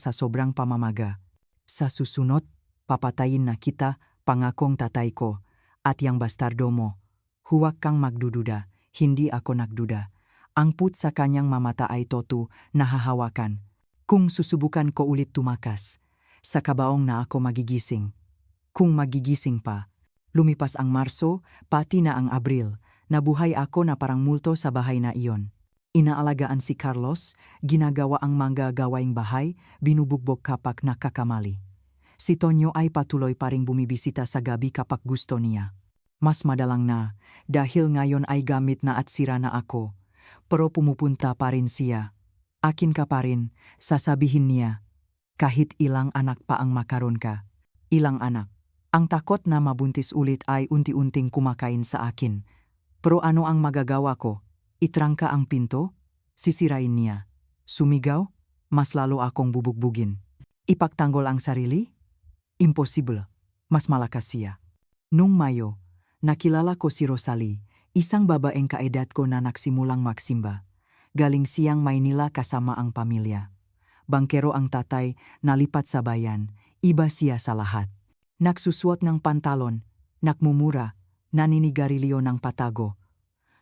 sa sobrang pamamaga. Sa susunod, papatayin na kita, pangakong tatay ko, at yang bastardo mo. Huwag kang magdududa, hindi ako nagduda. Ang put sa kanyang mamata ay totu, nahahawakan. Kung susubukan ko ulit tumakas, sa kabaong na ako magigising. Kung magigising pa, lumipas ang Marso, pati na ang Abril, nabuhay ako na parang multo sa bahay na iyon. Inaalagaan si Carlos, ginagawa ang mga gawaing bahay, binubugbog kapag nakakamali. Si Tonyo ay patuloy pa ring bumibisita sa gabi kapag gusto niya. Mas madalang na, dahil ngayon ay gamit na at sira na ako. Pero pumupunta pa rin siya. Akin ka pa rin, sasabihin niya. Kahit ilang anak pa ang makaroon ka. Ilang anak. Ang takot na mabuntis ulit ay unti-unting kumakain sa akin. Pero ano ang magagawa ko? Itrangka ang pinto? Sisirain niya. Sumigaw? Mas lalo akong bubugbugin. Ipagtanggol ang sarili? Imposible. Mas malakas siya. Nung Mayo, nakilala ko si Rosalie, isang babaeng kaedad ko na nagsimulang magsimba. Galing siyang Maynila kasama ang pamilya. Bangkero ang tatay, nalipat sa bayan, iba siya sa lahat. Nagsusuot ng pantalon, nakmumura, naninigarilyo ng patago.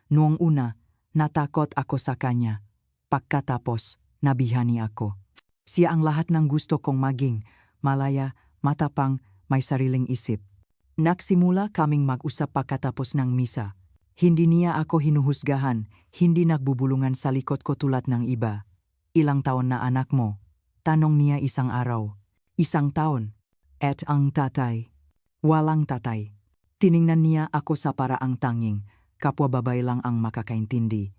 Noong una, natakot ako sa kanya. Pagkatapos, nabihani ako. Siya ang lahat ng gusto kong maging, malaya, matapang, may sariling isip. Nagsimula kaming mag-usap pagkatapos ng misa. Hindi niya ako hinuhusgahan, hindi nagbubulungan sa likod ko tulad ng iba. Ilang taon na anak mo? Tanong niya isang araw. Isang taon. At ang tatay? Walang tatay. Tiningnan niya ako sa paraang tanging, kapwa babae lang ang makakaintindi.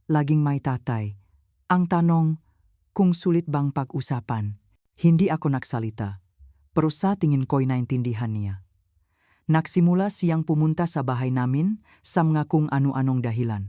Laging may tatay. Ang tanong, kung sulit bang pag-usapan? Hindi ako nagsalita. Pero sa tingin ko'y naintindihan niya. Nagsimula siyang pumunta sa bahay namin sa mga kung ano-anong dahilan.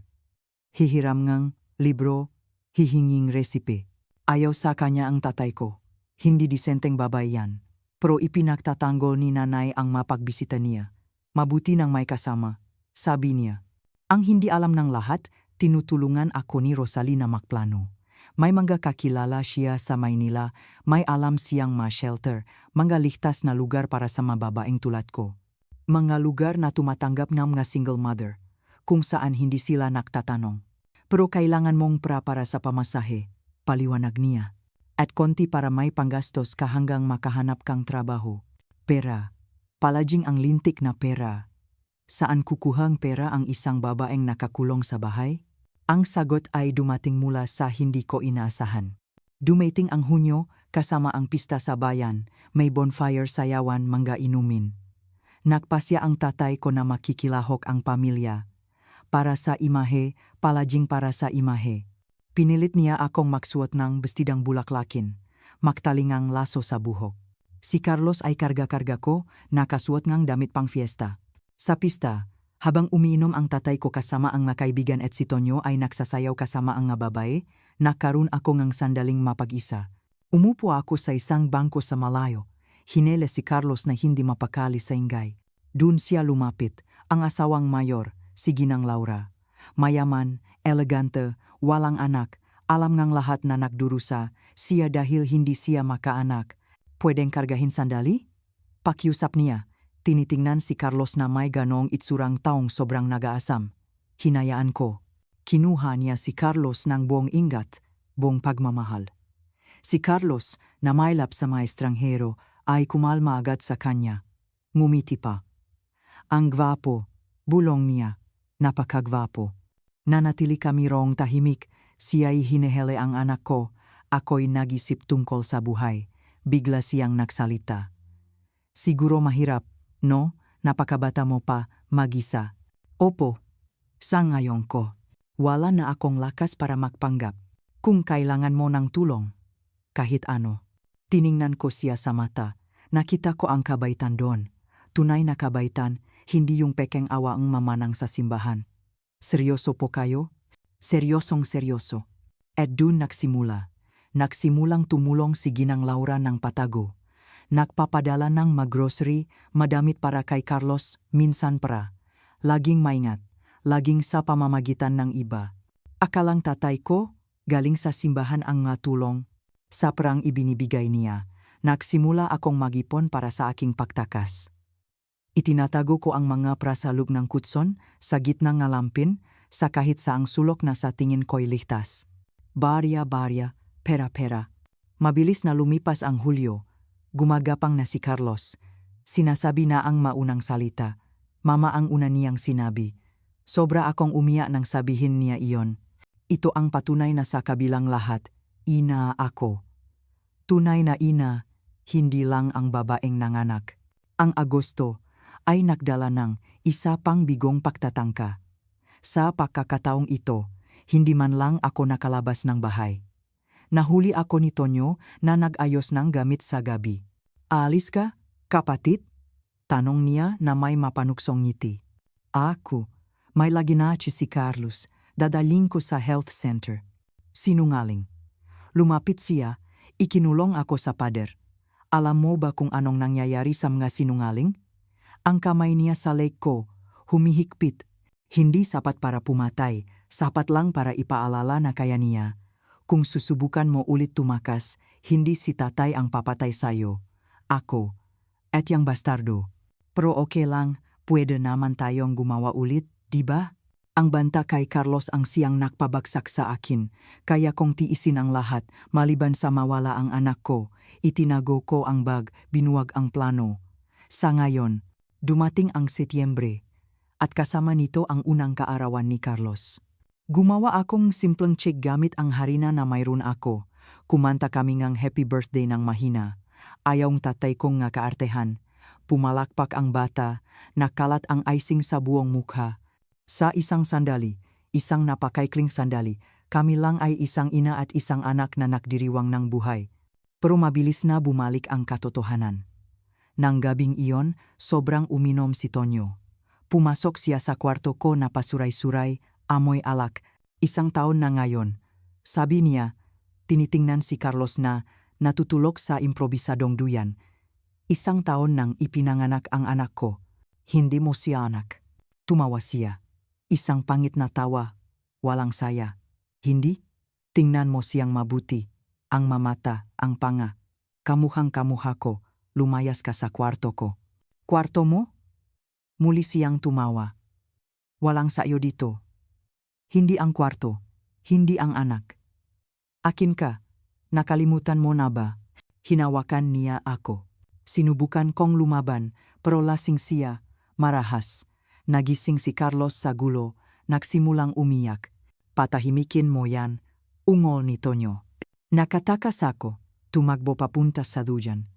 Hihiram ngang libro, hihinging resipe. Ayaw sa kanya ang tatay ko. Hindi disenteng babae yan. Pero ipinagtatanggol ni nanay ang mapagbisita niya. Mabuti nang may kasama, sabi niya. Ang hindi alam ng lahat, tinutulungan ako ni Rosalie na magplano. May mga kakilala siya sa Maynila, may alam siyang ma-shelter, mga ligtas na lugar para sa mababaeng tulad ko. Mga lugar na tumatanggap ng mga single mother, kung saan hindi sila nagtatanong. Pero kailangan mong para sa pamasahe, paliwanag niya. At konti para may panggastos ka hanggang makahanap kang trabaho. Pera. Palaging ang lintik na pera. Saan kukuhang pera ang isang babaeng nakakulong sa bahay? Ang sagot ay dumating mula sa hindi ko inaasahan. Dumating ang Hunyo, kasama ang pista sa bayan, may bonfire, sayawan, mga inumin. Nagpasya ang tatay ko na makikilahok ang pamilya. Para sa imahe, palaging para sa imahe. Pinilit niya akong magsuot ng bestidang bulaklakin, magtalingang laso sa buhok. Si Carlos ay karga-karga ko, nakasuot ngang damit pang fiesta. Sa pista, habang umiinom ang tatay ko kasama ang mga kaibigan at si Tonyo ay nagsasayaw kasama ang nga babae, nakaroon ako ngang sandaling mapag-isa. Umupo ako sa isang bangko sa malayo. Hinele si Carlos na hindi mapakali sa ingay. Dun siya lumapit, ang asawang mayor, si Ginang Laura. Mayaman, elegante, walang anak, alam ngang lahat na nagdurusa, siya dahil hindi siya makaanak. Pwedeng kargahin sandali? Pakiusap niya, tinitingnan si Carlos na may ganong itsurang taong sobrang nagaasam. Hinayaan ko. Kinuha niya si Carlos ng buong ingat, buong pagmamahal. Si Carlos, na maylap sa mga estranghero, ay kumalma agad sa kanya. Ngumiti pa. Ang gwapo, bulong niya, napakagwapo. Nanatili kami rong tahimik, siya'y hinehele ang anak ko, ako'y nag-isip tungkol sa buhay. Bigla siyang nagsalita. Siguro mahirap, no? Napakabata mo pa, mag-isa. Opo, sangayon ko. Wala na akong lakas para magpanggap. Kung kailangan mo ng tulong, kahit ano. Tiningnan ko siya sa mata, nakita ko ang kabaitan doon. Tunay na kabaitan, hindi yung pekeng awa ang mamanang sa simbahan. Seryoso po kayo? Seryosong seryoso. At dun nagsimula. Nagsimulang tumulong si Ginang Laura ng patago. Nagpapadala ng mag-grocery, madamit para kay Carlos, minsan para. Laging maingat, laging sa pamamagitan ng iba. Akalang tatay ko, galing sa simbahan ang nga tulong. Sa perang ibinibigay niya, nagsimula akong mag-ipon para sa aking pagtakas. Itinatago ko ang mga prasalub ng kutson sa gitna ng lampin sa kahit saang sulok na sa tingin ko'y ligtas. Barya-barya, pera-pera. Mabilis na lumipas ang Hulyo. Gumagapang na si Carlos. Sinasabi na ang maunang salita. Mama ang una niyang sinabi. Sobra akong umiyak nang sabihin niya iyon. Ito ang patunay na sa kabilang lahat, ina ako. Tunay na ina, hindi lang ang babaeng nanganak. Ang Agosto ay nagdala ng isa pang bigong pagtatangka. Sa pagkakataong ito, hindi man lang ako nakalabas ng bahay. Nahuli ako ni Tonyo na nag-ayos ng gamit sa gabi. Aalis ka, kapatid? Tanong niya na may mapanuksong ngiti. Ako, may lagi na si Carlos, dadaling ko sa health center. Sinungaling. Lumapit siya, ikinulong ako sa pader. Alam mo ba kung anong nangyayari sa mga sinungaling? Ang kamay niya sa leg ko, humihigpit. Hindi sapat para pumatay, sapat lang para ipaalala na kaya niya. Kung susubukan mo ulit tumakas, hindi si tatay ang papatay sayo. Ako, at yang bastardo. Pero okay lang, pwede naman tayong gumawa ulit, di ba? Ang banta kay Carlos ang siyang nakpabagsak sa akin, kaya kong tiisin ang lahat, maliban sa mawala ang anak ko. Itinago ko ang bag, binuwag ang plano. Sa ngayon, dumating ang Setyembre, at kasama nito ang unang kaarawan ni Carlos. Gumawa akong simpleng check gamit ang harina na mayroon ako. Kumanta kami ngang happy birthday ng mahina. Ayong tatay kong nga kaartehan. Pumalakpak ang bata, nakalat ang icing sa buong mukha. Sa isang sandali, isang napakaikling sandali, kami lang ay isang ina at isang anak na nagdiriwang ng buhay. Pero mabilis na bumalik ang katotohanan. Nang gabing iyon, sobrang uminom si Tonyo. Pumasok siya sa kwarto ko na pasuray-suray, amoy alak, 1 taon na ngayon. Sabi niya, tinitingnan si Carlos na natutulog sa improbisadong duyan. 1 taon nang ipinanganak ang anak ko. Hindi mo siya anak. Tumawa siya. Isang pangit na tawa. Walang saya. Hindi? Tingnan mo siyang mabuti. Ang mamata, ang panga. Kamuhang-kamuha ko. Lumayas ka sa kwarto ko. Kwarto mo? Muli siyang tumawa. Walang sayo dito. Hindi ang kwarto. Hindi ang anak. Akin ka. Nakalimutan mo na ba? Hinawakan niya ako. Sinubukan kong lumaban, pero lasing siya, marahas. Nagising si Carlos sa gulo, nagsimulang umiyak. Patahimikin mo yan, ungol ni Tonyo. Nakatakas ako, tumakbo papunta sa duyan.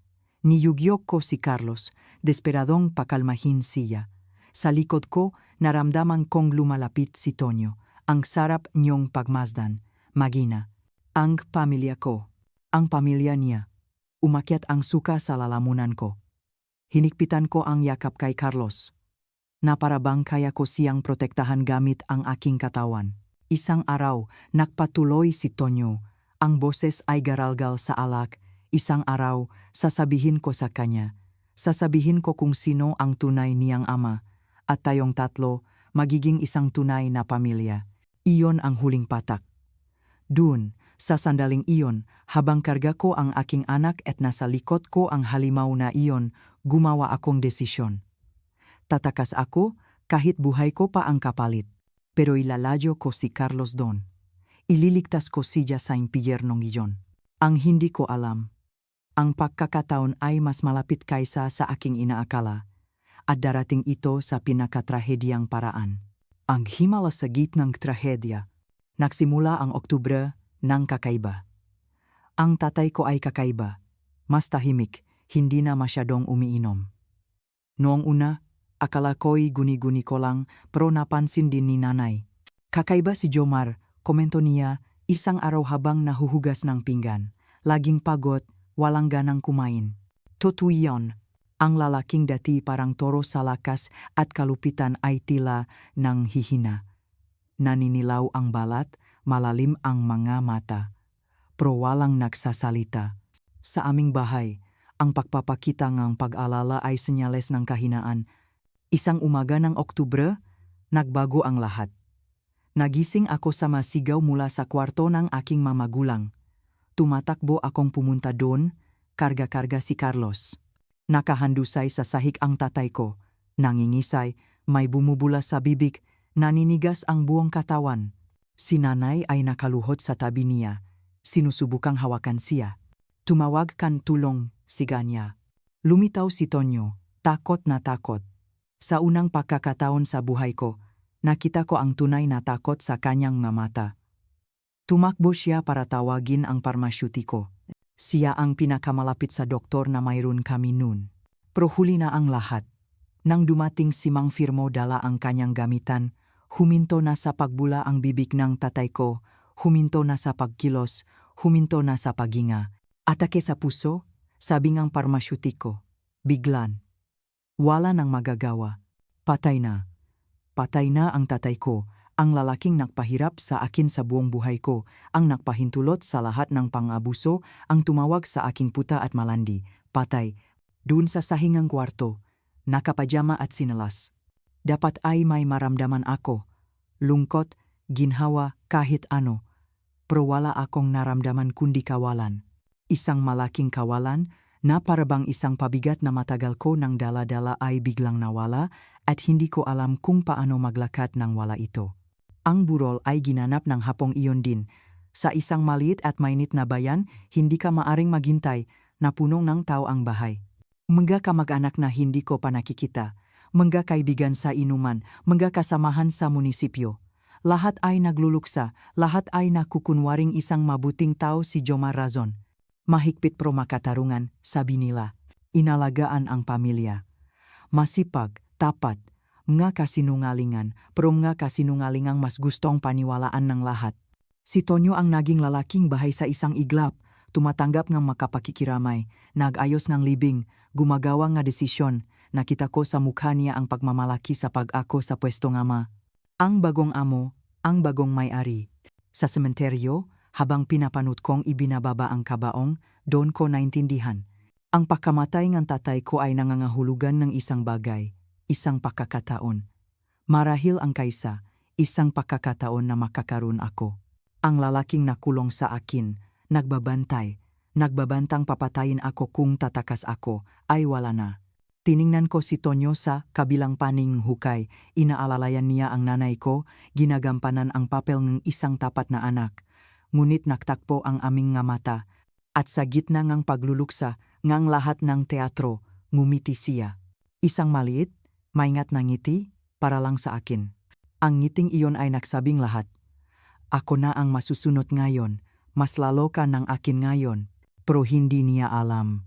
Niyugyok ko si Carlos, desperadong pakalmahin siya. Sa likod ko, naramdaman kong lumalapit si Tonyo. Ang sarap niyong pagmasdan, Magina. Ang pamilya ko, ang pamilya niya. Umakyat ang suka sa lalamunan ko. Hinikpitan ko ang yakap kay Carlos. Na para bang kaya ko siyang protektahan gamit ang aking katawan. Isang araw, nagpatuloy si Tonyo. Ang boses ay garalgal sa alak. Isang araw, sasabihin ko sa kanya. Sasabihin ko kung sino ang tunay niyang ama. At tayong tatlo, magiging isang tunay na pamilya. Iyon ang huling patak. Dun, sa sandaling iyon, habang karga ko ang aking anak at nasa likod ko ang halimaw na iyon, gumawa akong desisyon. Tatakas ako kahit buhay ko pa ang kapalit. Pero ilalayo ko si Carlos doon. Ililigtas ko siya sa impyernong iyon. Ang hindi ko alam. Ang pagkakataon ay mas malapit kaysa sa aking inaakala. At darating ito sa pinakatrahediyang paraan. Ang himala sa gitnang trahedya. Nagsimula ang Oktubre ng kakaiba. Ang tatay ko ay kakaiba. Mas tahimik, hindi na masyadong umiinom. Noong una, akala ko'y guni-guni ko lang, pero napansin din ni nanay. Kakaiba si Jomar, komento niya, isang araw habang nahuhugas ng pinggan. Laging pagod, walang ganang kumain. Totoo iyon. Ang lalaking dati parang toro sa lakas at kalupitan ay tila nang hihina. Naninilaw ang balat, malalim ang mga mata. Pero walang nagsasalita. Sa aming bahay, ang pagpapakita ng pag-alala ay senyales ng kahinaan. Isang umaga ng Oktubre, nagbago ang lahat. Nagising ako sa masigaw mula sa kwarto ng aking mamagulang. Tumatakbo akong pumunta doon, karga-karga si Carlos. Nakahandusay sa sahig ang tatay ko. Nangingisay, may bumubula sa bibig, naninigas ang buong katawan. Si nanay ay nakaluhod sa tabi niya. Sinusubukang hawakan siya. Tumawag kan tulong, siga niya. Lumitaw si Tonyo, takot na takot. Sa unang pagkakataon sa buhay ko, nakita ko ang tunay na takot sa kanyang mga mata. Tumakbo siya para tawagin ang parmasyutiko. Siya ang pinakamalapit sa doktor na mayroon kami noon. Pero huli na ang lahat. Nang dumating si Mang Firmo dala ang kanyang gamitan, huminto na sa pagbula ang bibig ng tatay ko, huminto na sa pagkilos, huminto na sa paghinga. Atake sa puso, sabi ng parmasyutiko. Biglan. Wala nang magagawa. Patay na. Patay na ang tatay ko, ang lalaking nagpahirap sa akin sa buong buhay ko, ang nagpahintulot sa lahat ng pang-abuso, ang tumawag sa aking puta at malandi. Patay. Doon sa sahingang kwarto, nakapajama at sinalas. Dapat ay may maramdaman ako. Lungkot, ginhawa, kahit ano. Pero wala akong naramdaman kundi kawalan. Isang malaking kawalan na parabang isang pabigat na matagal ko nang dala-dala ay biglang nawala at hindi ko alam kung paano maglakad nang wala ito. Ang burol ay ginanap ng hapong iyon din. Sa isang maliit at mainit na bayan, hindi ka maaring maghintay na punong ng tao ang bahay. Mga kamag-anak na hindi ko pa nakikita, mga kaibigan sa inuman, mga kasamahan sa munisipyo. Lahat ay nagluluksa, lahat ay nakukunwaring isang mabuting tao si Jomar Razon. Mahigpit pro makatarungan, sabi nila. Inalagaan ang pamilya. Masipag, tapat, mga kasinungalingan, pero mga kasinungalingang mas gustong paniwalaan ng lahat. Si Tonyo ang naging lalaking bahay sa isang iglap, tumatanggap ng makapakikiramay, nag-ayos ng libing, gumagawa nga desisyon, nakita ko sa mukha niya ang pagmamalaki sa pag-ako sa pwestong ama. Ang bagong amo, ang bagong may-ari. Sa sementeryo, habang pinapanut kong ibinababa ang kabaong, doon ko naintindihan. Ang pagkamatay ng tatay ko ay nangangahulugan ng isang bagay. Isang pagkakataon. Marahil ang kaysa, isang pagkakataon na makakaroon ako. Ang lalaking nakulong sa akin, nagbabantang papatayin ako kung tatakas ako, ay wala na. Tiningnan ko si Tonyo sa kabilang paning hukay, inaalalayan niya ang nanay ko, ginagampanan ang papel ng isang tapat na anak. Ngunit naktakpo ang aming nga mata, at sa gitna ng pagluluksa, ngang lahat ng teatro, ngumiti siya. Isang maliit, maingat na ngiti, para lang sa akin. Ang ngiting iyon ay nagsabing lahat. Ako na ang masusunod ngayon, mas lalo ka ng akin ngayon. Pero hindi niya alam.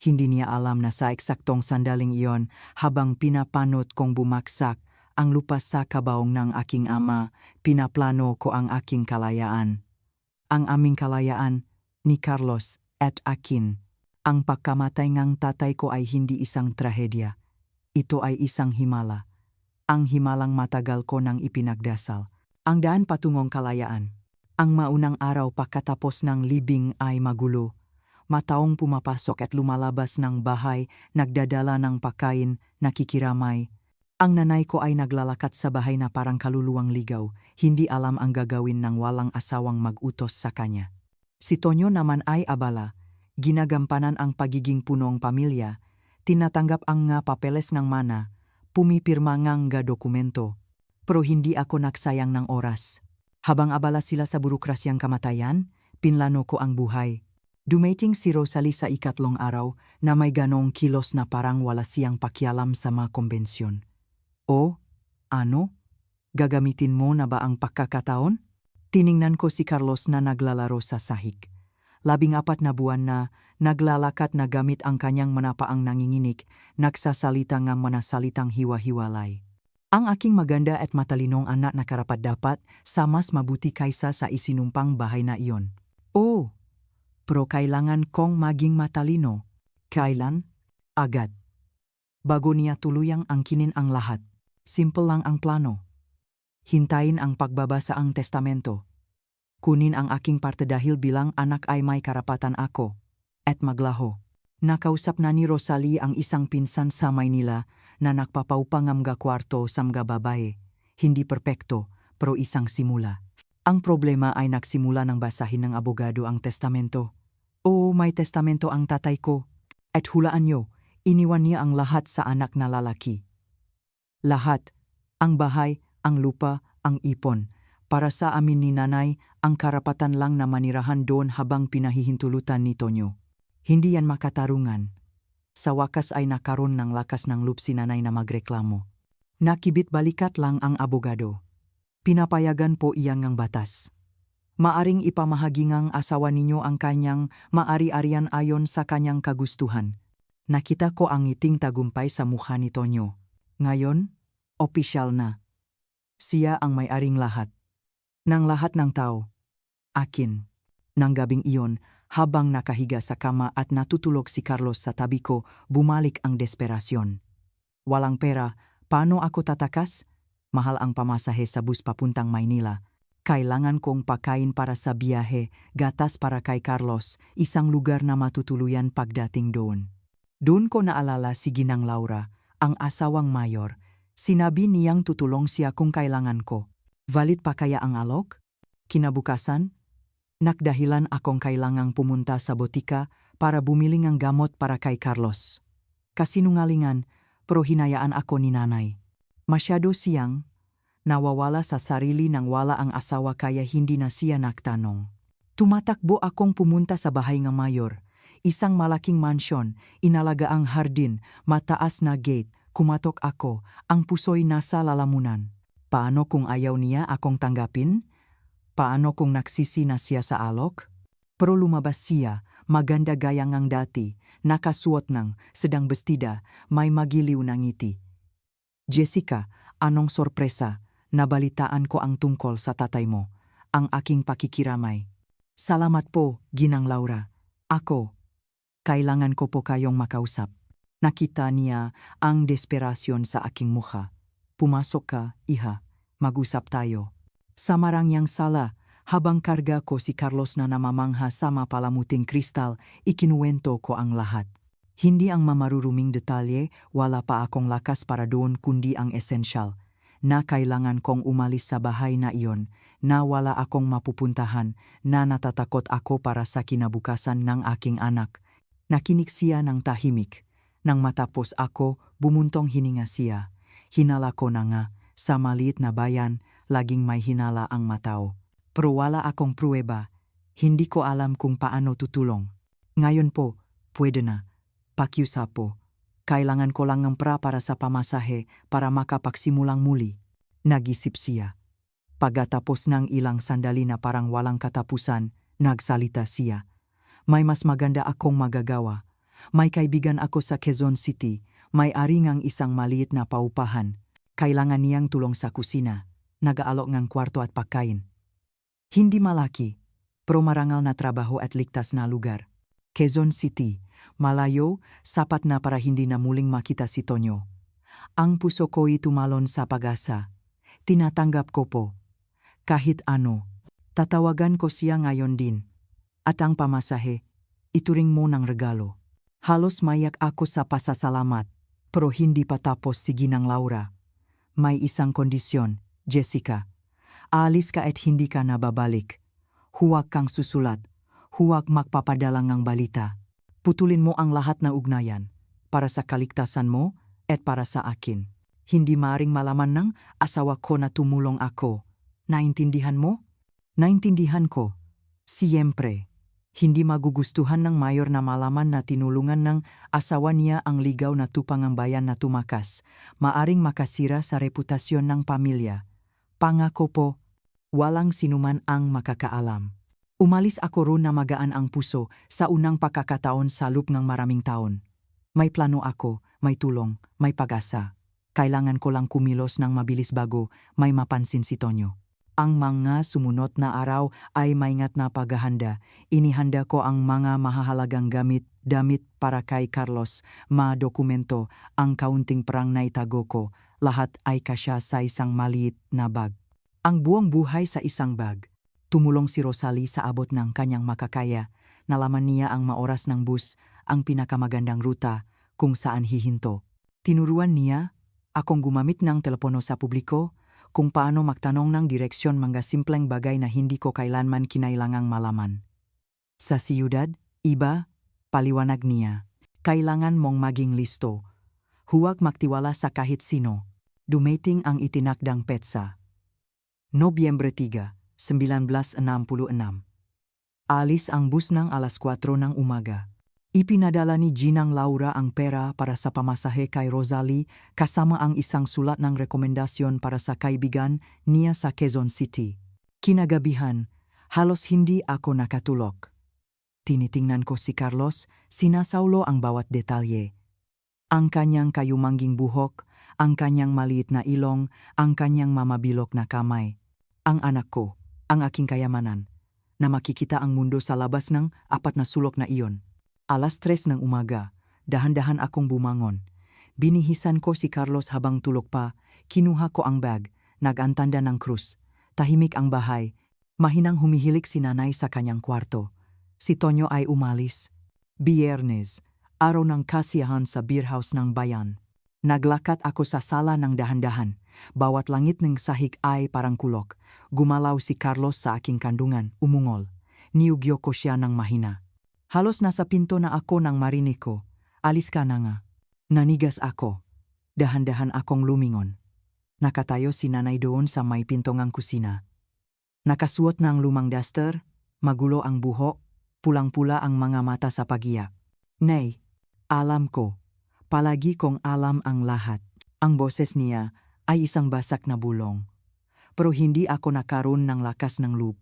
Hindi niya alam na sa eksaktong sandaling iyon, habang pinapanot kong bumaksak ang lupa sa kabaong ng aking ama, pinaplano ko ang aking kalayaan. Ang aming kalayaan, ni Carlos at akin. Ang pagkamatay ng tatay ko ay hindi isang trahedya. Ito ay isang himala. Ang himalang matagal ko nang ipinagdasal. Ang daan patungong kalayaan. Ang maunang araw pagkatapos ng libing ay magulo. Mataong pumapasok at lumalabas ng bahay, nagdadala ng pagkain, nakikiramay. Ang nanay ko ay naglalakad sa bahay na parang kaluluwang ligaw, hindi alam ang gagawin ng walang asawang mag-utos sa kanya. Si Tonyo naman ay abala, ginagampanan ang pagiging punong pamilya, tinatanggap ang nga papeles ng mana, pumipirma ngang nga dokumento. Pero hindi ako nagsayang ng oras. Habang abala sila sa burokrasyang kamatayan, pinlano ko ang buhay. Dumating si Rosalie sa ikatlong araw na may ganong kilos na parang wala siyang pakialam sa mga kombensyon. O, ano? Gagamitin mo na ba ang pagkakataon? Tiningnan ko si Carlos na naglalaro sa sahig. 14 na buwan na, naglalakad na gamit ang kanyang manapaang nanginginig, nagsasalita ng manasalitang hiwa-hiwalay. Ang aking maganda at matalinong anak na karapat-dapat sa mas mabuti kaysa sa isinumpang bahay na iyon. Oh, pero kailangan kong maging matalino. Kailan? Agad. Bago niya tuluyang angkinin ang lahat. Simple lang ang plano. Hintayin ang pagbabasa ang testamento. Kunin ang aking parte dahil bilang anak ay may karapatan ako. At maglaho. Nakausap na ni Rosalie ang isang pinsan sa Maynila na nagpapaupang mga kwarto sa mga babae. Hindi perpekto, pero isang simula. Ang problema ay nagsimula ng basahin ng abogado ang testamento. Oo, may testamento ang tatay ko. At hulaan niyo, iniwan niya ang lahat sa anak na lalaki. Lahat, ang bahay, ang lupa, ang ipon. Para sa amin ni nanay, ang karapatan lang na manirahan doon habang pinahihintulutan ni Tonyo. Hindi yan makatarungan. Sa wakas ay nakaroon ng lakas ng loob si nanay na magreklamo. Nakibit balikat lang ang abogado. Pinapayagan po iyang ang batas. Maaring ipamahagi ngang asawa ninyo ang kanyang maari-arian ayon sa kanyang kagustuhan. Nakita ko ang ngiting tagumpay sa mukha ni Tonyo. Ngayon, opisyal na. Siya ang may-aring lahat. Ng lahat ng tao. Akin. Nang gabing iyon, habang nakahiga sa kama at natutulog si Carlos sa tabi ko, bumalik ang desperasyon. Walang pera, paano ako tatakas? Mahal ang pamasahe sa bus papuntang Maynila. Kailangan kong pakain para sa biyahe, gatas para kay Carlos, isang lugar na matutuluyan pagdating doon. Doon ko naalala si Ginang Laura, ang asawang mayor. Sinabi niyang tutulong siya kung kailangan ko. Valid pa kaya ang alok? Kinabukasan, nakdahilan akong kailangang pumunta sa botika para bumili ng gamot para kay Carlos. Kasinungalingan, pero hinayaan ako ni nanay. Masyado siyang nawawala sa sarili nang wala ang asawa kaya hindi na siya nagtanong. Tumatakbo akong pumunta sa bahay ng mayor. Isang malaking mansyon, inalagaang hardin, mataas na gate, kumatok ako, ang puso'y nasa lalamunan. Paano kung ayaw niya akong tanggapin? Paano kung nagsisi na siya sa alok? Pero lumabas siya, maganda gaya ngang dati, nakasuot ng sedang bestida, may magiliw na ngiti. Jessica, anong sorpresa, nabalitaan ko ang tungkol sa tatay mo, ang aking pakikiramay. Salamat po, Ginang Laura. Ako, kailangan ko po kayong makausap. Nakita niya ang desperasyon sa aking mukha. Pumasok ka, iha, mag-usap tayo. Sa marangyang sala, habang karga ko si Carlos na namamangha sa mapalamuting kristal, ikinuwento ko ang lahat. Hindi ang mamaruruming detalye, wala pa akong lakas para doon kundi ang esensyal. Na kailangan kong umalis sa bahay na iyon, na wala akong mapupuntahan, na natatakot ako para sa kinabukasan ng aking anak. Nakinig siya ng tahimik. Nang matapos ako, bumuntong hininga siya. Hinala ko na nga, sa maliit na bayan, laging may hinala ang matao. Pero wala akong pruweba. Hindi ko alam kung paano tutulong. Ngayon po, pwede na. Pakiusapo. Kailangan ko lang ng para sa pamasahe para makapagsimulang muli. Nag-isip siya. Pagkatapos ng ilang sandali na parang walang katapusan, nagsalita siya. May mas maganda akong magagawa. May kaibigan ako sa Quezon City, may aringang isang maliit na paupahan. Kailangan niyang tulong sa kusina. Nag-aalok ng kwarto at pagkain. Hindi malaki, pero marangal na trabaho at ligtas na lugar. Quezon City, malayo, sapat na para hindi na muling makita si Tonyo. Ang puso ko'y tumalon sa pag-asa. Tinatanggap ko po. Kahit ano, tatawagan ko siya ngayon din. At ang pamasahe, ituring mo ng regalo. Halos mayak ako sa pasasalamat, pero hindi pa tapos si Ginang Laura. May isang kondisyon, Jessica. Aalis ka at hindi ka na babalik. Huwag kang susulat. Huwag magpapadala ng balita. Putulin mo ang lahat ng ugnayan para sa kaligtasan mo at para sa akin. Hindi maaring malaman ng asawa ko na tumulong ako. Naintindihan mo? Naintindihan ko. Siyempre. Hindi magugustuhan ng mayor na malaman na tinulungan ng asawa niya ang ligaw na tupangang bayan na tumakas. Maaring makasira sa reputasyon ng pamilya. Pangako po, walang sinuman ang makakaalam. Umalis ako roon na magaan ang puso sa unang pagkakataon sa loob ng maraming taon. May plano ako, may tulong, may pag-asa. Kailangan ko lang kumilos ng mabilis bago may mapansin si Tonyo. Ang mga sumunod na araw ay maingat na paghahanda. Inihanda ko ang mga mahahalagang damit para kay Carlos, mga dokumento, ang kaunting perang na itago ko. Lahat ay kasya sa isang maliit na bag. Ang buong buhay sa isang bag. Tumulong si Rosalie sa abot ng kanyang makakaya. Nalaman niya ang maoras ng bus, ang pinakamagandang ruta, kung saan hihinto. Tinuruan niya akong gumamit ng telepono sa publiko, kung paano magtanong ng direksyon mga simpleng bagay na hindi ko kailanman kinailangang malaman. Sa siyudad, iba, paliwanag niya. Kailangan mong maging listo. Huwag magtiwala sa kahit sino. Dumating ang itinakdang petsa. Nobyembre 3, 1966. Alis ang bus ng alas 4 ng umaga. Ipinadala ni Ginang Laura ang pera para sa pamasahe kay Rosalie kasama ang isang sulat ng rekomendasyon para sa kaibigan niya sa Quezon City. Kinagabihan, halos hindi ako nakatulog. Tinitingnan ko si Carlos, sinasaulo ang bawat detalye. Ang kanyang kayumangging buhok, ang kanyang maliit na ilong, ang kanyang mamabilok na kamay. Ang anak ko, ang aking kayamanan, na makikita ang mundo sa labas ng 4 na sulok na iyon. Alas 3 ng umaga, dahan-dahan akong bumangon. Binihisan ko si Carlos habang tulog pa, kinuha ko ang bag, nag-antanda ng krus. Tahimik ang bahay, mahinang humihilik si nanay sa kanyang kwarto. Si Tonyo ay umalis. Biyernes, araw ng kasiyahan sa beer house ng bayan. Naglakat ako sa sala ng dahan-dahan. Bawat langit ng sahig ay parang kulok. Gumalaw si Carlos sa aking kandungan, umungol. Niugyo ko siya ng mahina. Halos nasa pinto na ako nang marinig ko. Alis ka na nga. Nanigas ako. Dahan-dahan akong lumingon. Nakatayo si nanay doon sa may pintongang kusina. Nakasuot ng lumang duster, magulo ang buhok, pulang-pula ang mga mata sa pagiyak. Nay, alam ko. Palagi kong alam ang lahat. Ang boses niya ay isang basak na bulong. Pero hindi ako nakaroon ng lakas ng loob.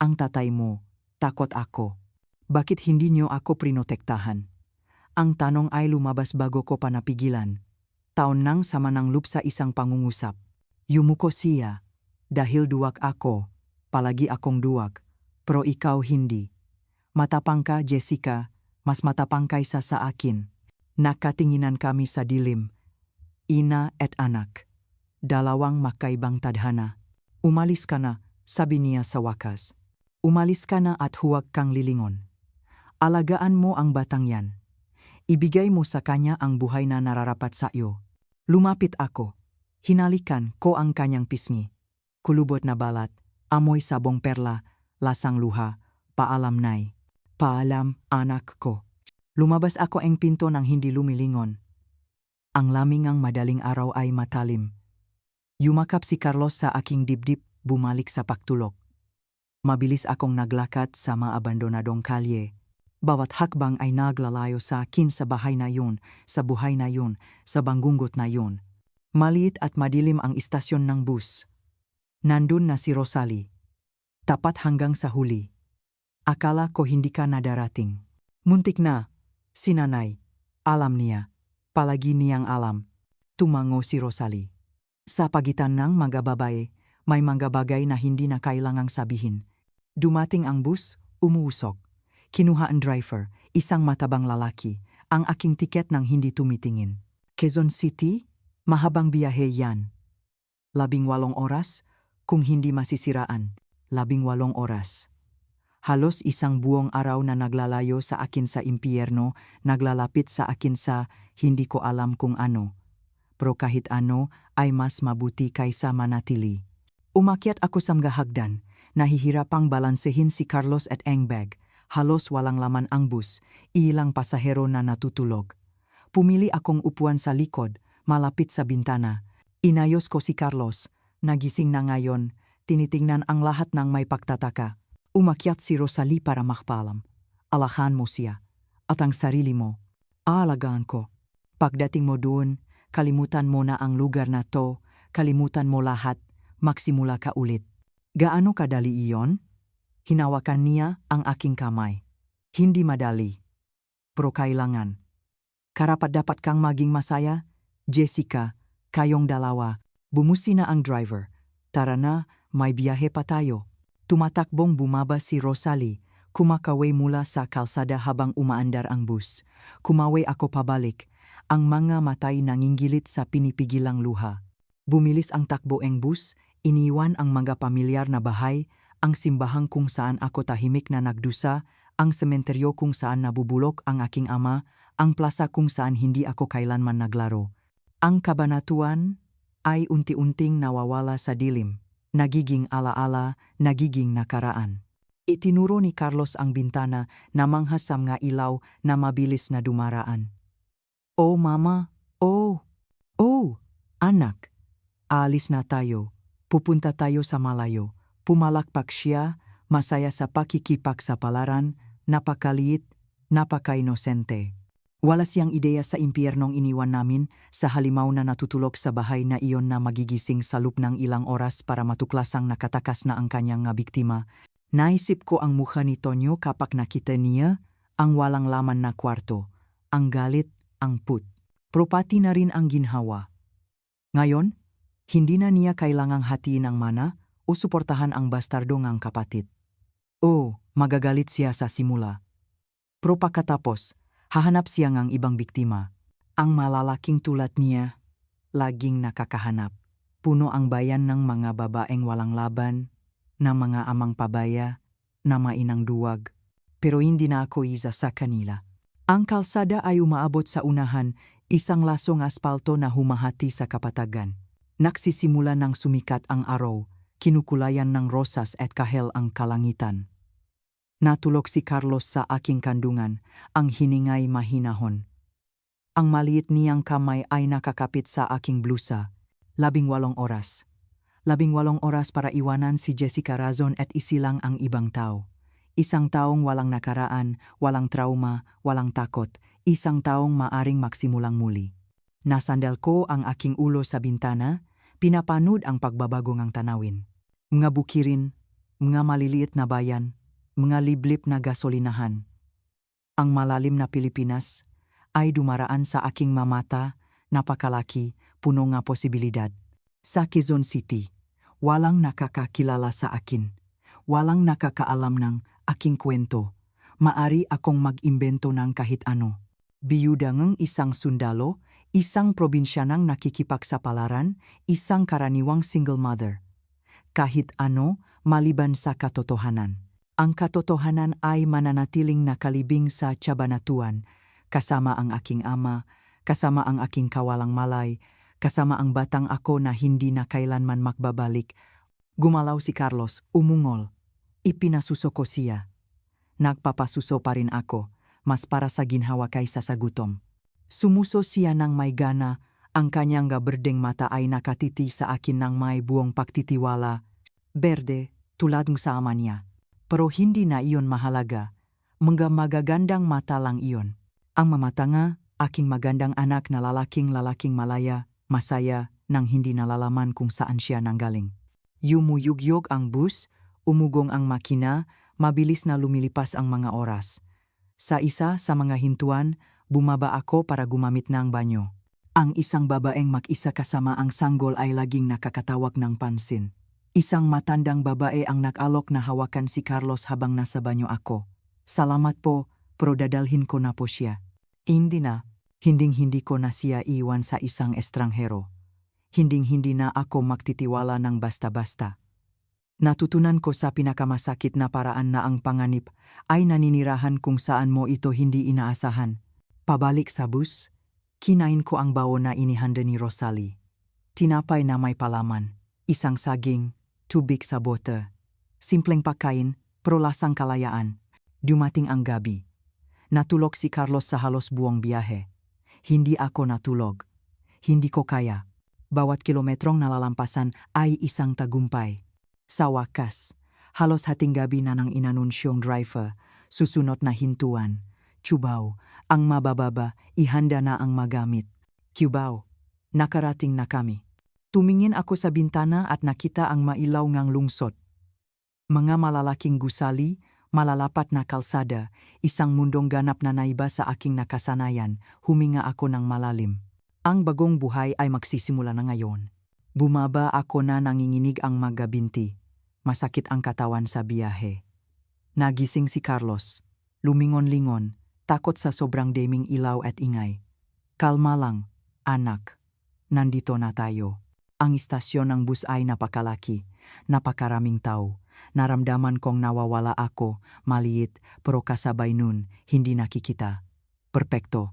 Ang tatay mo, takot ako. Bakit hindi niyo ako prinotektahan? Ang tanong ay lumabas bago ko pa napigilan. Taon nang sama ng loob sa isang pangungusap. Yumuko siya. Dahil duwag ako, palagi akong duwag. Pero ikaw hindi. Matapang ka, Jessica, mas matapang kaysa sa akin. Nakatinginan kami sa dilim. Ina at anak. Dalawang makaibang tadhana. Umalis ka na, sabi niya sa wakas. Umalis ka na at huwag kang lilingon. Alagaan mo ang batang yan. Ibigay mo sa kanya ang buhay na nararapat sa iyo. Lumapit ako. Hinalikan ko ang kanyang pisngi. Kulubot na balat, amoy sabong perla, lasang luha, paalam nay. Paalam, anak ko. Lumabas ako ang pinto nang hindi lumilingon. Ang lamingang madaling araw ay matalim. Yumakap si Carlos sa aking dibdib, bumalik sa pagtulog. Mabilis akong naglakad sa maabandonadong kalye. Bawat hakbang ay naglalayo sa akin sa bahay na yun, sa buhay na yun, sa banggungot na yun. Maliit at madilim ang istasyon ng bus. Nandun na si Rosalie. Tapat hanggang sa huli. Akala ko hindi ka nadarating. Muntik na, si nanay. Alam niya. Palagi niyang alam. Tumango si Rosalie. Sa pagitan ng mga babae, may mga bagay na hindi na kailangang sabihin. Dumating ang bus, umuusok. Kinuha ang driver, isang matabang lalaki, ang aking tiket nang hindi tumitingin. Quezon City? Mahabang biyahe yan. 18 oras? Kung hindi masisiraan, 18 oras. Halos isang buong araw na naglalayo sa akin sa impyerno, naglalapit sa akin sa hindi ko alam kung ano. Pero kahit ano ay mas mabuti kaysa manatili. Umakyat ako sa mga hagdan, nahihirapang balansehin si Carlos at ang bag. Halos walang laman ang bus, ilang pasahero na natutulog. Pumili akong upuan sa likod, malapit sa bintana. Inayos ko si Carlos, nagising na ngayon, tinitingnan ang lahat ng may pagtataka. Umakyat si Rosalie para makpalam. Alahan mo siya, at ang sarili mo. Aalagaan ko. Pagdating mo doon, kalimutan mo na ang lugar na to, kalimutan mo lahat, magsimula ka ulit. Gaano kadali iyon? Hinawakan niya ang aking kamay. Hindi madali. Pero kailangan. Karapat-dapat kang maging masaya? Jessica, kayong dalawa. Bumusi na ang driver. Tara na, may biyahe pa tayo. Tumatakbong bumaba si Rosalie. Kumakaway mula sa kalsada habang umaandar ang bus. Kumaway ako pabalik. Ang mga matay nangingilit sa pinipigilang luha. Bumilis ang takbo ang bus, iniwan ang mga pamilyar na bahay, ang simbahang kung saan ako tahimik na nagdusa, ang sementeryo kung saan nabubulok ang aking ama, ang plaza kung saan hindi ako kailanman naglaro. Ang kabanatuan, ay unti-unting nawawala sa dilim, nagiging alaala, nagiging nakaraan. Itinuro ni Carlos ang bintana na manghas sa mga ilaw na mabilis na dumaraan. "Oh, mama! Oh! Oh! Anak! Aalis na tayo. Pupunta tayo sa malayo." Pumalakpak siya, masaya sa pakikipagsapalaran, napakaliit, napaka-inosente. Wala siyang ideya sa impyernong iniwan namin, sa halimaw na natutulog sa bahay na iyon na magigising sa loob ng ilang oras para matuklasang nakatakas na ang kanyang biktima. Naisip ko ang mukha ni Tonyo kapag nakita niya ang walang laman na kwarto, ang galit, ang put. Pero pati na rin ang ginhawa. Ngayon, hindi na niya kailangang hatiin ang mana o suportahan ang bastardo ngang kapatid. Oh, magagalit siya sa simula. Pero pagkatapos, hahanap siya ngang ibang biktima. Ang malalaking tulad niya, laging nakakahanap. Puno ang bayan ng mga babaeng walang laban, na mga amang pabaya, na mainang duwag. Pero hindi na ako isa sa kanila. Ang kalsada ay umaabot sa unahan, isang lasong aspalto na humahati sa kapatagan. Nagsisimula ng sumikat ang araw, kinukulayan ng rosas at kahel ang kalangitan. Natulog si Carlos sa aking kandungan, ang hiningay mahinahon. Ang maliit niyang kamay ay nakakapit sa aking blusa. 18 oras. 18 oras para iwanan si Jessica Razon at isilang ang ibang tao. Isang taong walang nakaraan, walang trauma, walang takot. Isang taong maaring magsimulang muli. Nasandal ko ang aking ulo sa bintana, pinapanood ang pagbabago ng tanawin. Mga bukirin, mga maliliit na bayan, mga liblib na gasolinahan. Ang malalim na Pilipinas ay dumaraan sa aking mamata, napakalaki, puno nga posibilidad. Sa Quezon City, walang nakakakilala sa akin. Walang nakakaalam ng aking kwento. Maari akong mag-imbento ng kahit ano. Biyuda ng isang sundalo, isang probinsyanang nakikipagsapalaran, isang karaniwang single mother. Kahit ano, maliban sa katotohanan. Ang katotohanan ay mananatiling nakalibing sa Cabanatuan, kasama ang aking ama, kasama ang aking kawalang malay, kasama ang batang ako na hindi na kailanman makbabalik. Gumalaw si Carlos, umungol. Ipinasuso ko siya. Nagpapasuso pa rin ako, mas para sa ginhawa kaysa sa gutom. Sumuso siya ng may gana, ang kanyang berdeng mata ay nakatiti sa akin ng may buong pagtitiwala. Berde, tulad ng sa ama niya. Pero hindi na iyon mahalaga. Mga magagandang mata lang iyon. Ang mamata nga, aking magandang anak na lalaking malaya, masaya, nang hindi nalalaman kung saan siya nanggaling. Yumuyugyog ang bus, umugong ang makina, mabilis na lumilipas ang mga oras. Sa isa sa mga hintuan, bumaba ako para gumamit ng banyo. Ang isang babaeng mag-isa kasama ang sanggol ay laging nakakatawag ng pansin. Isang matandang babae ang nag-alok na hawakan si Carlos habang nasa banyo ako. Salamat po, pero dadalhin ko na po siya. Hindi na, hinding-hindi ko na siya iwan sa isang estranghero. Hinding-hindi na ako magtitiwala ng basta-basta. Natutunan ko sa pinakamasakit na paraan na ang panganib ay naninirahan kung saan mo ito hindi inaasahan. Pabalik sa bus, kinain ko ang baon na inihanda ni Rosalie. Tinapay na may palaman, isang saging, tubig sa bote. Simpleng pagkain, pero lasang kalayaan. Dumating ang gabi. Natulog si Carlos sa halos buong biyahe. Hindi ako natulog. Hindi ko kaya. Bawat kilometrong nalalampasan ay isang tagumpay. Sa wakas, halos hating gabi na nang inanunsyong driver, susunod na hintuan. Cubao, ang mabababa, ihanda na ang magamit. Cubao, nakarating na kami. Tumingin ako sa bintana at nakita ang mailaw ngang lungsod. Mga malalaking gusali, malalapat na kalsada, isang mundong ganap na naiba sa aking nakasanayan, huminga ako ng malalim. Ang bagong buhay ay magsisimula na ngayon. Bumaba ako na nanginginig ang magabinti. Masakit ang katawan sa biyahe. Nagising si Carlos. Lumingon-lingon, takot sa sobrang daming ilaw at ingay. Kalma lang, anak. Nandito na tayo. Ang istasyon ng bus ay napakalaki, napakaraming tao. Naramdaman kong nawawala ako, maliit, pero kasabay nun, hindi nakikita. Perpekto.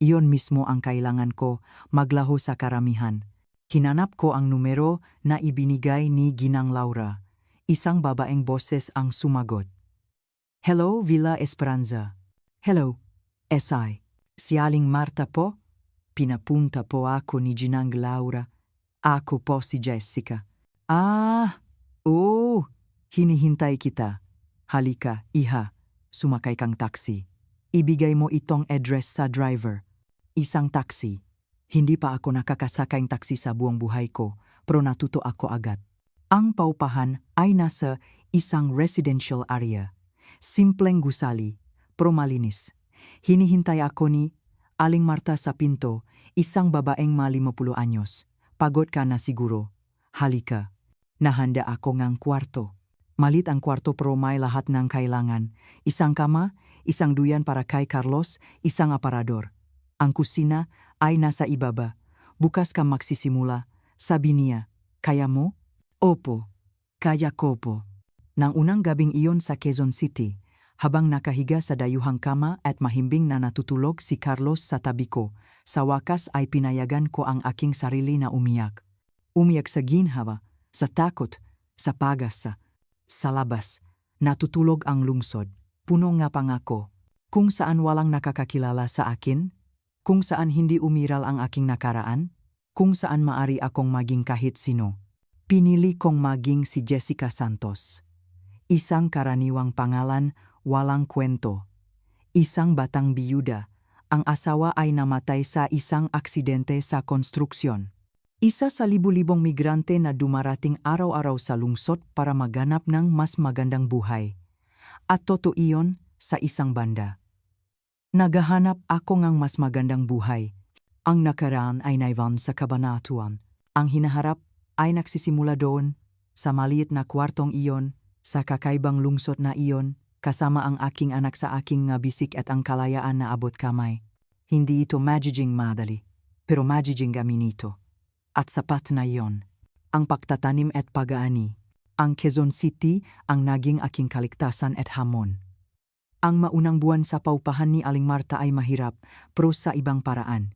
Iyon mismo ang kailangan ko, maglaho sa karamihan. Hinanap ko ang numero na ibinigay ni Ginang Laura. Isang babaeng boses ang sumagot. Hello, Villa Esperanza. Hello, SI. Si Aling Marta po? Pinapunta po ako ni Ginang Laura. Ako po si Jessica. Oo, hinihintay kita. Halika, iha. Sumakay kang taxi. Ibigay mo itong address sa driver. Isang taxi. Hindi pa ako nakakasakayng taxi sa buong buhay ko, pero natuto ako agad. Ang paupahan ay nasa isang residential area. Simpleng gusali, pero malinis. Hinihintay ako ni Aling Marta sa pinto, isang babaeng 50 anyos. Pagod ka na siguro. Halika. Nahanda ako ngang kwarto. Malit ang kwarto pero may lahat ng kailangan. Isang kama, isang duyan para kay Carlos, isang aparador. Ang kusina ay nasa ibaba. Bukas ka magsisimula. Sabi niya, kaya mo? Opo, kaya ko po. Nang unang gabing iyon sa Quezon City, habang nakahiga sa dayuhang kama at mahimbing na natutulog si Carlos sa tabi ko, sa wakas ay pinayagan ko ang aking sarili na umiyak. Umiyak sa ginhawa, sa takot, sa pag-asa. Sa labas, natutulog ang lungsod. Puno nga pangako. Kung saan walang nakakakilala sa akin, kung saan hindi umiral ang aking nakaraan, kung saan maari akong maging kahit sino. Pinili kong maging si Jessica Santos. Isang karaniwang pangalan, walang kwento. Isang batang biyuda. Ang asawa ay namatay sa isang aksidente sa konstruksyon. Isa sa libu-libong migrante na dumarating araw-araw sa lungsod para maganap ng mas magandang buhay. At totoo iyon sa isang banda. Naghahanap ako ng mas magandang buhay. Ang nakaraan ay naiwan sa kabanatuan. Ang hinaharap ay nagsisimula doon, sa maliit na kwartong iyon, sa kakaibang lungsod na iyon, kasama ang aking anak sa aking bisik at ang kalayaan na abot kamay. Hindi ito magiging madali, pero magiging gamin ito. At sapat na iyon, ang pagtatanim at pag-aani. Ang Quezon City ang naging aking kaligtasan at hamon. Ang maunang buwan sa paupahan ni Aling Marta ay mahirap, pero sa ibang paraan.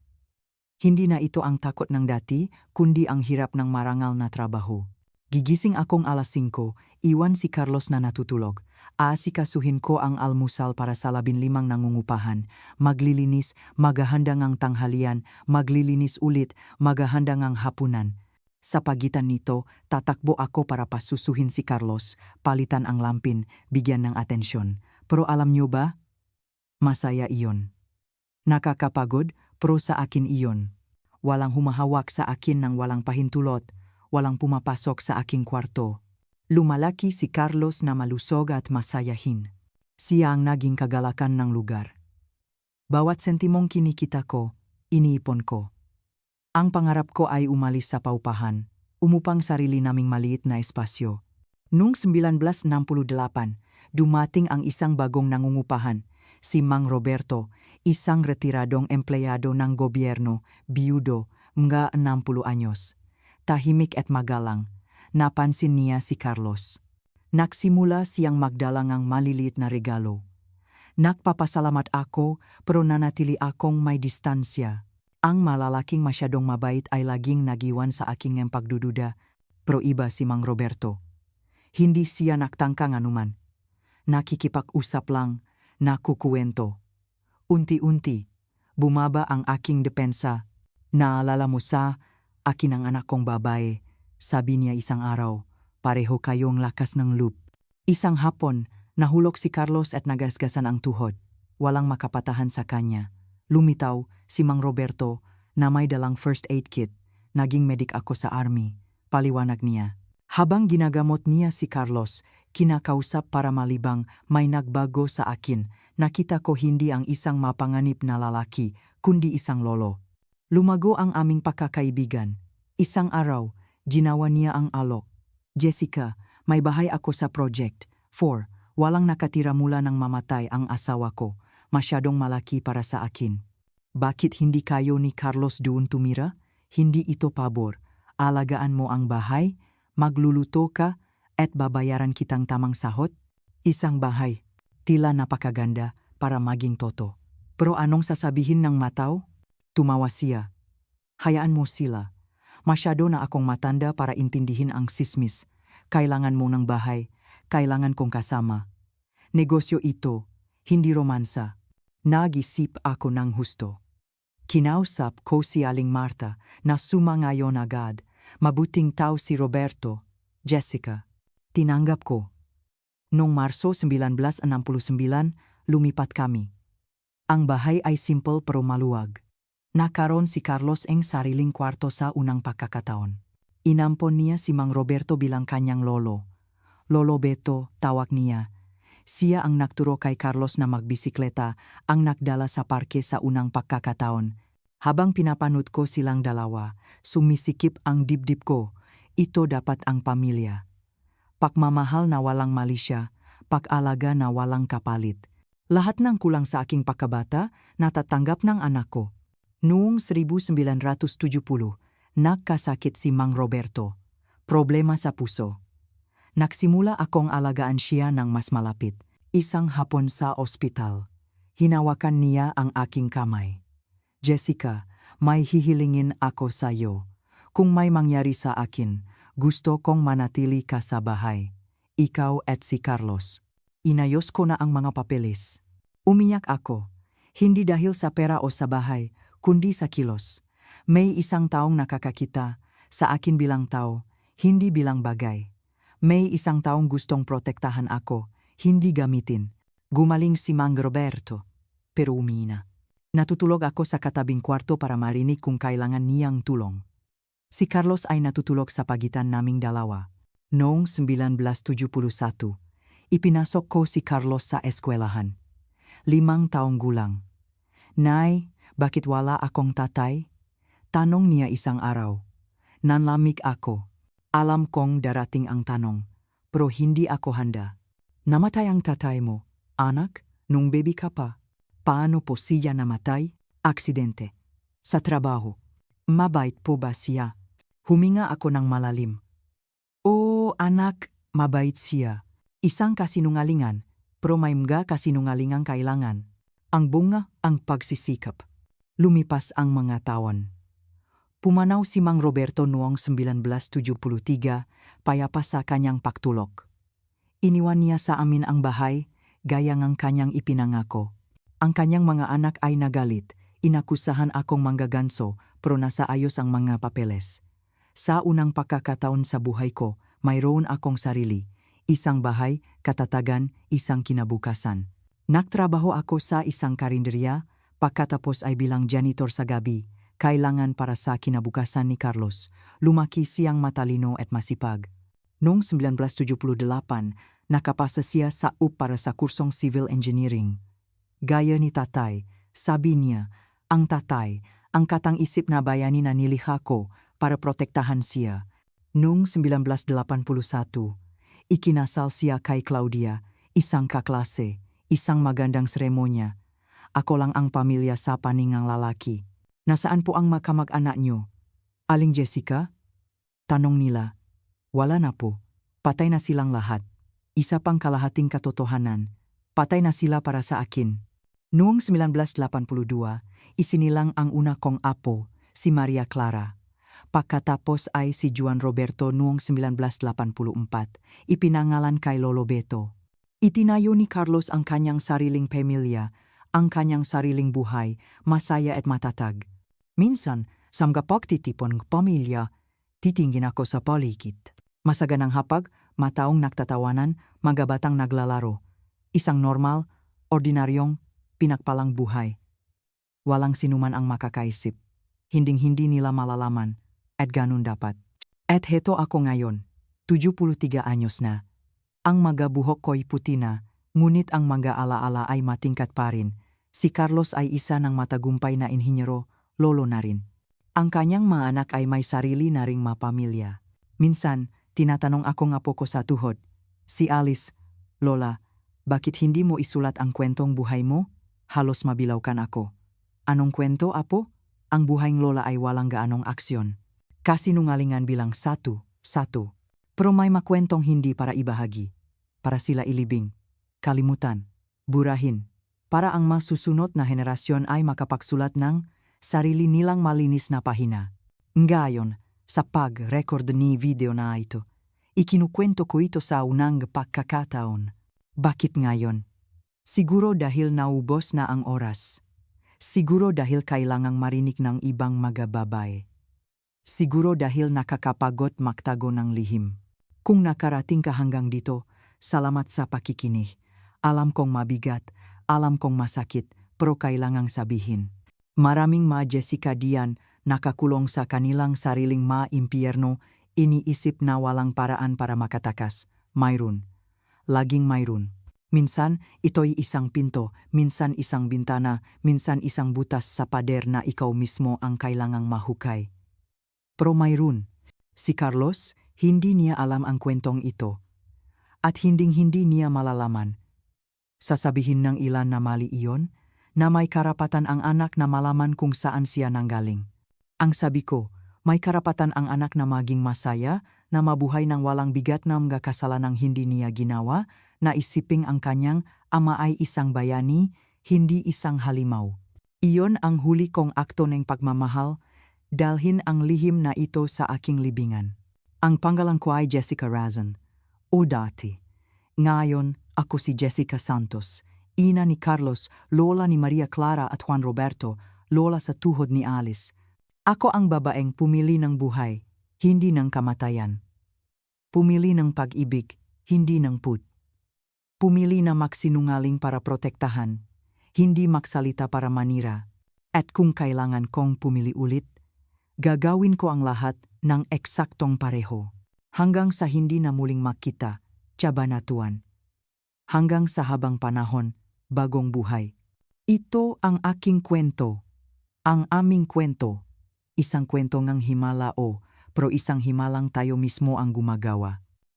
Hindi na ito ang takot ng dati, kundi ang hirap ng marangal na trabaho. Gigising akong alas 5, iwan si Carlos na natutulog. Aasikasuhin ko ang almusal para sa 15 nangungupahan. Maglilinis, maghahanda ngang tanghalian, maglilinis ulit, maghahanda ngang hapunan. Sa pagitan nito, tatakbo ako para pasusuhin si Carlos, palitan ang lampin, bigyan ng atensyon. Pero alam niyo ba? Masaya iyon. Nakakapagod, pero sa akin iyon. Walang humahawak sa akin ng walang pahintulot, walang pumapasok sa aking kwarto. Lumalaki si Carlos na malusog at masayahin. Siya ang naging kagalakan ng lugar. Bawat sentimong kinikita ko, iniipon ko. Ang pangarap ko ay umalis sa paupahan, umupang sarili naming maliit na espasyo. Noong 1968, dumating ang isang bagong nangungupahan, si Mang Roberto, isang retiradong empleyado ng gobyerno, biyudo, mga 60 anyos. Tahimik at magalang. Napansin niya si Carlos. Nagsimula siyang magdala ng maliliit na regalo. Nagpapasalamat ako, pero nanatili akong may distansya. Ang malalaking masyadong mabait ay laging nagiwan sa aking pagdududa, pero iba si Mang Roberto. Hindi siya nagtangkang anuman. Nakikipag-usap lang, nakukuwento. Unti-unti, bumaba ang aking depensa. Naalala mo sa akin ang anak kong babae, sabi niya isang araw, pareho kayong lakas ng loop. Isang hapon, nahulog si Carlos at nagasgasan ang tuhod. Walang makapatahan sa kanya. Lumitaw si Mang Roberto na may dalang first aid kit. Naging medic ako sa army, paliwanag niya. Habang ginagamot niya si Carlos, kinakausap para malibang may nagbago sa akin. Nakita ko hindi ang isang mapanganib na lalaki, kundi isang lolo. Lumago ang aming pagkakaibigan. Isang araw, ginawa niya ang alok. Jessica, may bahay ako sa project. 4. Walang nakatira mula nang mamatay ang asawa ko. Masyadong malaki para sa akin. Bakit hindi kayo ni Carlos doon tumira? Hindi ito pabor. Alagaan mo ang bahay, magluluto ka, at babayaran kitang tamang sahot? Isang bahay. Tila napakaganda para maging toto. Pero anong sasabihin ng mataw? Tumawa siya. Hayaan mo sila. Masyado na akong matanda para intindihin ang sismis. Kailangan mo ng bahay, kailangan kong kasama. Negosyo ito, hindi romansa. Nag-isip ako ng husto. Kinausap ko si Aling Marta na sumangayon agad. Mabuting tao si Roberto, Jessica. Tinanggap ko. Noong Marso 1969, lumipat kami. Ang bahay ay simple pero maluwag. Nakaroon si Carlos ng sariling kwarto sa unang pagkakataon. Inampon niya si Mang Roberto bilang kanyang lolo. Lolo Beto, tawag niya. Siya ang nagturo kay Carlos na magbisikleta, ang nagdala sa parke sa unang pagkakataon. Habang pinapanood ko silang dalawa, sumisikip ang dibdib ko. Ito dapat ang pamilya. Pagmamahal na walang malisya, pag-alaga na walang kapalit. Lahat ng kulang sa aking pagkabata, natatanggap ng anak ko. Noong 1970, nagkasakit si Mang Roberto. Problema sa puso. Nagsimula akong alagaan siya ng mas malapit. Isang hapon sa ospital. Hinawakan niya ang aking kamay. Jessica, may hihilingin ako sa iyo. Kung may mangyari sa akin, gusto kong manatili ka sa bahay. Ikaw at si Carlos. Inayos ko na ang mga papeles. Umiyak ako. Hindi dahil sa pera o sa bahay, kundi sa kilos. May isang taong nakakakita, sa akin bilang tao, hindi bilang bagay. May isang taong gustong protektahan ako, hindi gamitin. Gumaling si Mang Roberto, pero umina. Natutulog ako sa katabing kwarto para marinig kung kailangan niyang tulong. Si Carlos ay natutulog sa pagitan naming dalawa. Noong 1971, ipinasok ko si Carlos sa eskwelahan. 5 taong gulang. Nay, bakit wala akong tatay? Tanong niya isang araw. Nanlamig ako. Alam kong darating ang tanong, pero hindi ako handa. Namatay ang tatay mo, anak, nung baby ka pa. Paano po siya namatay? Aksidente. Sa trabaho. Mabait po ba siya? Huminga ako ng malalim. Oo, anak, mabait siya. Isang kasinungalingan, pero may mga kasinungalingang kailangan. Ang bunga, ang pagsisikap. Lumipas ang mga taon. Pumanaw si Mang Roberto noong 1973, payapa sa kanyang pagtulog. Iniwan niya sa amin ang bahay, gaya ng kanyang ipinangako. Ang kanyang mga anak ay nagalit, inakusahan akong manggaganso, pero nasa ayos ang mga papeles. Sa unang pagkakataon sa buhay ko, mayroon akong sarili. Isang bahay, katatagan, isang kinabukasan. Nagtrabaho ako sa isang karinderya, pagkatapos ay bilang janitor sa gabi, kailangan para sa kinabukasan ni Carlos. Lumaki siyang matalino at masipag. Noong 1978, nakapasa siya sa UP para sa kursong civil engineering. Gaya ni tatay, sabi niya, ang tatay, ang katang-isip na bayani na nilikha ko para protektahan siya. Noong 1981, ikinasal siya kay Claudia, isang kaklase, isang magandang seremonya. Ako lang ang pamilya sa paningang lalaki. Nasaan po ang makamag-anak niyo? Aling Jessica? Tanong nila. Wala na po. Patay na silang lahat. Isa pang kalahating katotohanan. Patay na sila para sa akin. Noong 1982, isinilang ang una kong apo, si Maria Clara. Pagkatapos ay si Juan Roberto noong 1984, ipinangalan kay Lolo Beto. Itinayo ni Carlos ang kanyang sariling pamilya, ang kanyang sariling buhay, masaya at matatag. Minsan, sa mga pagtitipon ng pamilya, titingin ako sa paligid. Masaganang hapag, mataong nagtatawanan, mga batang naglalaro. Isang normal, ordinaryong, pinagpalang buhay. Walang sinuman ang makakaisip. Hinding-hindi nila malalaman, at ganun dapat. At heto ako ngayon, 73 anyos na. Ang mga buhok ko'y puti na, ngunit ang mga alaala ay matingkat pa rin. Si Carlos ay isa ng matagumpay na inhinyero, lolo na rin. Ang kanyang mga anak ay may sarili na ring mapamilya. Minsan, tinatanong akong apo ko sa tuhod, si Alice, Lola, bakit hindi mo isulat ang kwentong buhay mo? Halos mabilawkan ako. Anong kwento, apo? Ang buhayng lola ay walang gaanong aksyon. Kasinungalingan bilang satu. Pero may makwentong hindi para ibahagi. Para sila ilibing, kalimutan, burahin. Para ang masusunod na henerasyon ay makapagsulat ng sarili nilang malinis na pahina. Ngayon, sa pag-record ni video na ito. Ikinukwento ko ito sa unang pagkakataon. Bakit ngayon? Siguro dahil naubos na ang oras. Siguro dahil kailangang marinig ng ibang mga babae. Siguro dahil nakakapagod magtago ng lihim. Kung nakarating ka hanggang dito, salamat sa pakikinig. Alam kong mabigat, alam kong masakit, pero kailangang sabihin. Maraming Jessica diyan nakakulong sa kanilang sariling impyerno, iniisip na walang paraan para makatakas. Mayroon. Laging mayroon. Minsan, ito'y isang pinto, minsan isang bintana, minsan isang butas sa pader na ikaw mismo ang kailangang mahukay. Pero mayroon. Si Carlos, hindi niya alam ang kwentong ito. At hinding-hindi niya malalaman. Sasabihin ng ilan na mali iyon, na may karapatan ang anak na malaman kung saan siya nanggaling. Ang sabi ko, may karapatan ang anak na maging masaya, na mabuhay ng walang bigat na mga kasalanang hindi niya ginawa, na isiping ang kanyang ama ay isang bayani, hindi isang halimaw. Iyon ang huli kong akto ng pagmamahal, dalhin ang lihim na ito sa aking libingan. Ang pangalan ko ay Jessica Razon. O dati. Ngayon, ako si Jessica Santos, ina ni Carlos, lola ni Maria Clara at Juan Roberto, lola sa tuhod ni Alice. Ako ang babaeng pumili ng buhay, hindi ng kamatayan. Pumili ng pag-ibig, hindi ng put. Pumili na magsinungaling para protektahan, hindi magsalita para manira. At kung kailangan kong pumili ulit, gagawin ko ang lahat ng eksaktong pareho. Hanggang sa hindi na muling makita, tiyabanatuan. Hanggang sa habang panahon, bagong buhay. Ito ang aking kwento. Ang aming kwento. Isang kwento ngang himala pero isang himalang tayo mismo ang gumagawa.